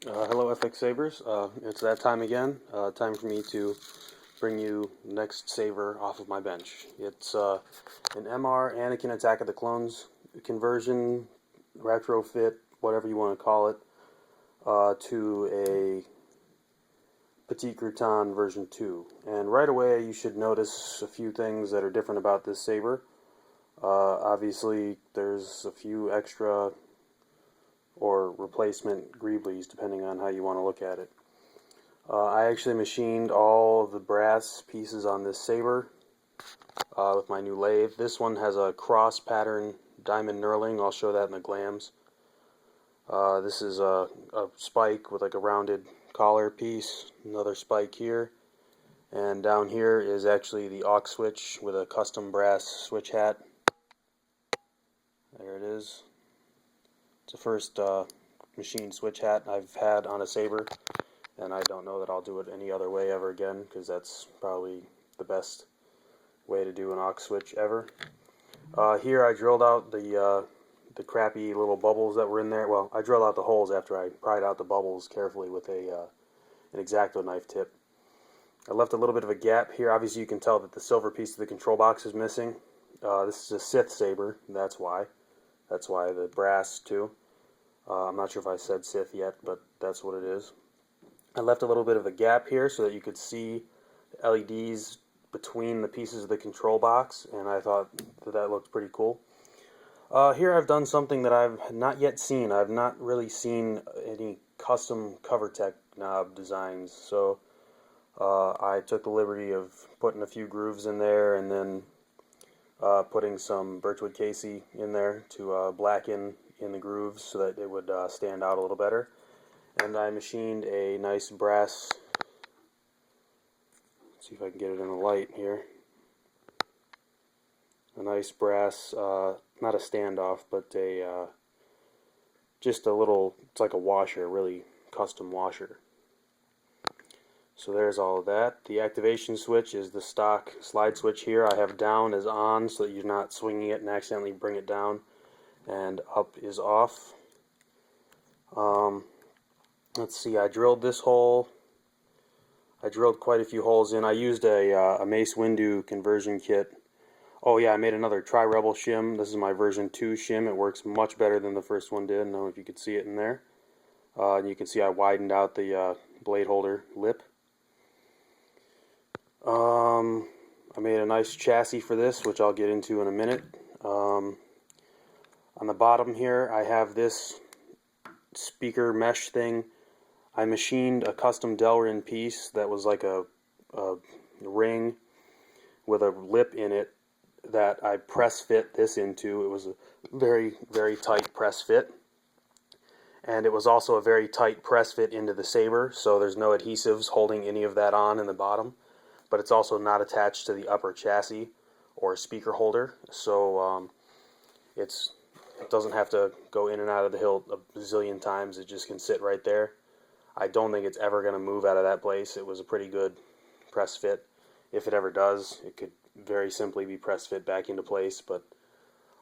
Hello FX Sabers, it's that time again, time for me to bring you the next saber off of my bench. It's an MR Anakin Attack of the Clones conversion, retrofit, whatever you want to call it, to a Petit Crouton version 2. And right away you should notice a few things that are different about this saber. Obviously there's a few extra or replacement greeblies, depending on how you want to look at it. I actually machined all of the brass pieces on this saber with my new lathe. This one has a cross pattern diamond knurling. I'll show that in the glams. This is a spike with like a rounded collar piece, another spike here, and down here is actually the aux switch with a custom brass switch hat. There it is. It's the first machine switch hat I've had on a saber, and I don't know that I'll do it any other way ever again, because that's probably the best way to do an aux switch ever. Here I drilled out the crappy little bubbles that were in there. Well, I drilled out the holes after I pried out the bubbles carefully with an X-Acto knife tip. I left a little bit of a gap here. Obviously you can tell that the silver piece of the control box is missing. This is a Sith saber, that's why. That's why the brass too. I'm not sure if I said Sith yet, but that's what it is. I left a little bit of a gap here so that you could see the LEDs between the pieces of the control box, and I thought that looked pretty cool. Here I've done something that I've not yet seen. I've not really seen any custom CoverTech knob designs, so I took the liberty of putting a few grooves in there, and then putting some Birchwood Casey in there to blacken in the grooves so that it would stand out a little better. And I machined a nice brass, let's see if I can get it in the light here, a nice brass, not a standoff, but a just a little, it's like a washer, really custom washer. So there's all of that. The activation switch is the stock slide switch here. I have down as on so that you're not swinging it and accidentally bring it down, and up is off. Let's see, I drilled this hole. I drilled quite a few holes in. I used a Mace Windu conversion kit. Oh yeah, I made another Tri-Rebel shim. This is my version 2 shim. It works much better than the first one did. I don't know if you could see it in there. And you can see I widened out the blade holder lip. I made a nice chassis for this, which I'll get into in a minute. On the bottom here, I have this speaker mesh thing. I machined a custom Delrin piece that was like a ring with a lip in it that I press fit this into. It was a very, very tight press fit. And it was also a very tight press fit into the saber, so there's no adhesives holding any of that on in the bottom. But it's also not attached to the upper chassis or speaker holder, so it doesn't have to go in and out of the hilt a bazillion times. It just can sit right there. I don't think it's ever going to move out of that place. It was a pretty good press fit. If it ever does, it could very simply be press fit back into place, but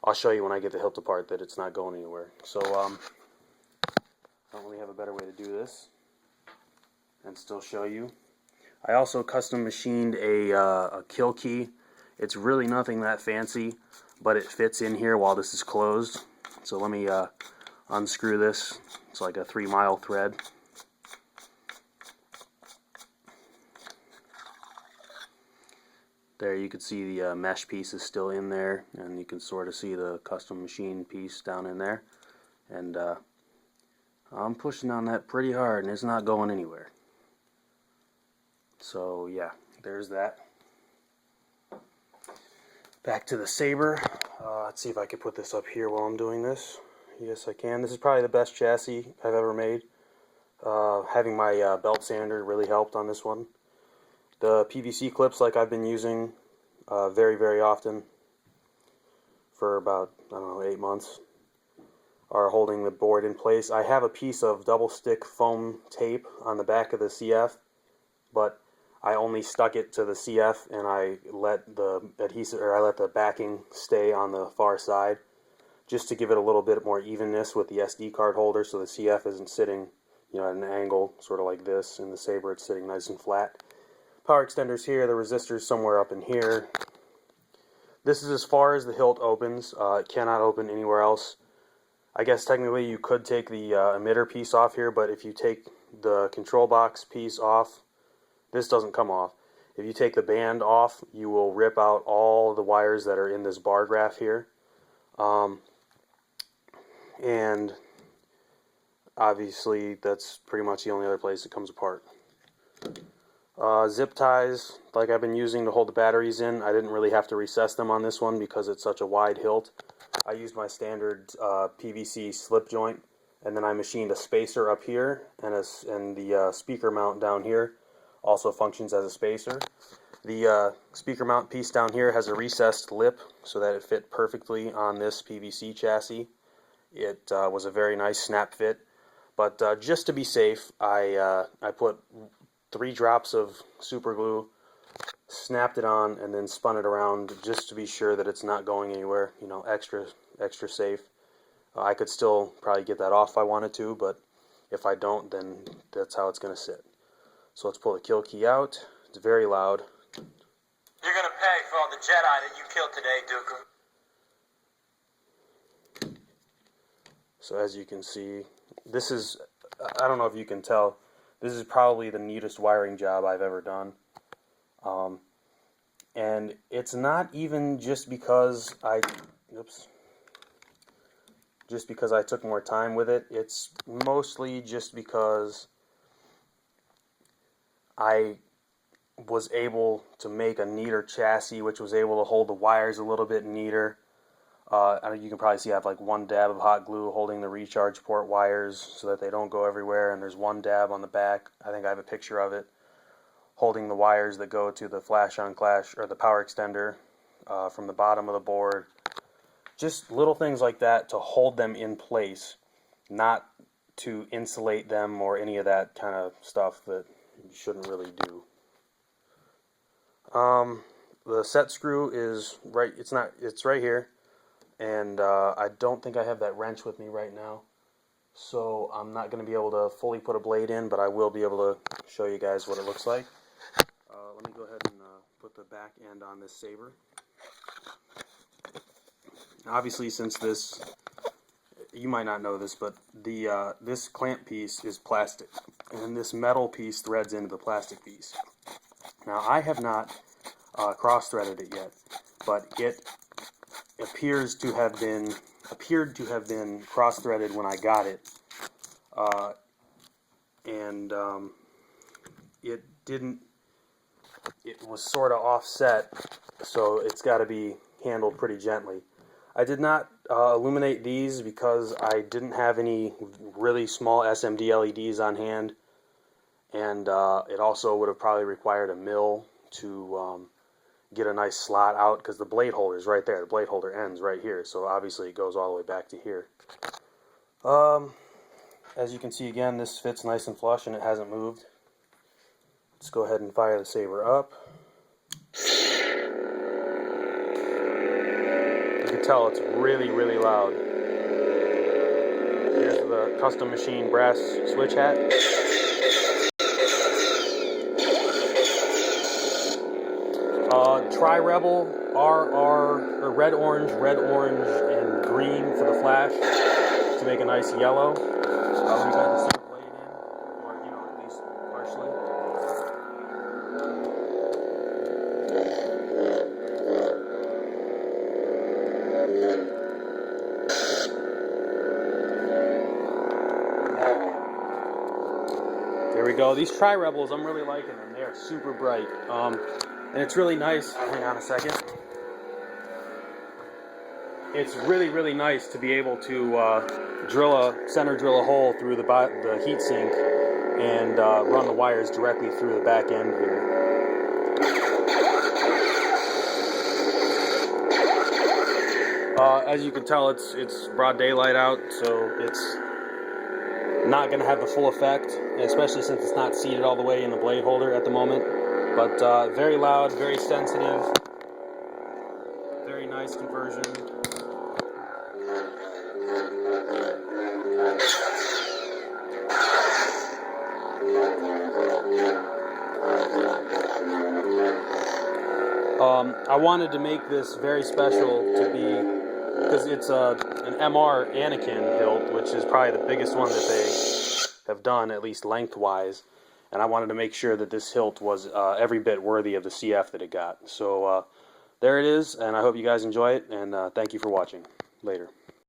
I'll show you when I get the hilt apart that it's not going anywhere. So I don't really have a better way to do this and still show you. I also custom machined a kill key. It's really nothing that fancy, but it fits in here while this is closed. So let me unscrew this. It's like a 3-mile thread. There you can see the mesh piece is still in there, and you can sort of see the custom machine piece down in there. And I'm pushing on that pretty hard, and it's not going anywhere. So yeah, there's that. Back to the saber. Let's see if I can put this up here while I'm doing this. Yes, I can. This is probably the best chassis I've ever made. Having my belt sander really helped on this one. The PVC clips, like I've been using very, very often for about, I don't know, 8 months, are holding the board in place. I have a piece of double stick foam tape on the back of the CF, but I only stuck it to the CF, and I let the adhesive, or I let the backing stay on the far side, just to give it a little bit more evenness with the SD card holder, so the CF isn't sitting you know, at an angle, sort of like this. In the Sabre, it's sitting nice and flat. Power extender's here, the resistor's somewhere up in here. This is as far as the hilt opens. It cannot open anywhere else. I guess technically you could take the emitter piece off here, but if you take the control box piece off, this doesn't come off. If you take the band off, you will rip out all the wires that are in this bar graph here. And obviously that's pretty much the only other place it comes apart. Zip ties, like I've been using to hold the batteries in, I didn't really have to recess them on this one because it's such a wide hilt. I used my standard PVC slip joint, and then I machined a spacer up here, and the speaker mount down here also functions as a spacer. The speaker mount piece down here has a recessed lip so that it fit perfectly on this PVC chassis. It was a very nice snap fit, but just to be safe, I put 3 drops of super glue, snapped it on, and then spun it around just to be sure that it's not going anywhere, you know, extra safe. I could still probably get that off if I wanted to, but if I don't, then that's how it's going to sit. So let's pull the kill key out. It's very loud. You're going to pay for all the Jedi that you killed today, Dooku. So as you can see, this is, I don't know if you can tell, this is probably the neatest wiring job I've ever done. And it's not even just because I took more time with it. It's mostly just because I was able to make a neater chassis, which was able to hold the wires a little bit neater. You can probably see I have like 1 dab of hot glue holding the recharge port wires so that they don't go everywhere, and there's 1 dab on the back. I think I have a picture of it, holding the wires that go to the flash on clash, or the power extender, from the bottom of the board. Just little things like that to hold them in place, not to insulate them or any of that kind of stuff that you shouldn't really do. The set screw is right, it's right here, and I don't think I have that wrench with me right now, so I'm not going to be able to fully put a blade in, but I will be able to show you guys what it looks like. Let me go ahead and put the back end on this Sabre. Obviously, since this, you might not know this, but the this clamp piece is plastic, and this metal piece threads into the plastic piece. Now, I have not cross-threaded it yet, but it appeared to have been cross-threaded when I got it, and it didn't. It was sort of offset, so it's got to be handled pretty gently. I did not illuminate these because I didn't have any really small SMD LEDs on hand, and it also would have probably required a mill to get a nice slot out, because the blade holder is right there. The blade holder ends right here, so obviously it goes all the way back to here. As you can see, again, this fits nice and flush and it hasn't moved. Let's go ahead and fire the Sabre up. You can tell it's really, really loud. Here's the custom machine brass switch hat. Tri-Rebel RR, or red, orange, and green for the flash to make a nice yellow. Let me go ahead and stick a blade in, or at least partially. There we go. These Tri-Rebels, I'm really liking them. They are super bright. And it's really nice. Hang on a second. It's really, really nice to be able to center drill a hole through the heat sink and run the wires directly through the back end here. As you can tell, it's broad daylight out, so it's not going to have the full effect, especially since it's not seated all the way in the blade holder at the moment. But very loud, very sensitive, very nice conversion. I wanted to make this very special to be, because it's an MR Anakin hilt, which is probably the biggest one that they have done, at least lengthwise. And I wanted to make sure that this hilt was every bit worthy of the CF that it got. So there it is, and I hope you guys enjoy it, and thank you for watching. Later.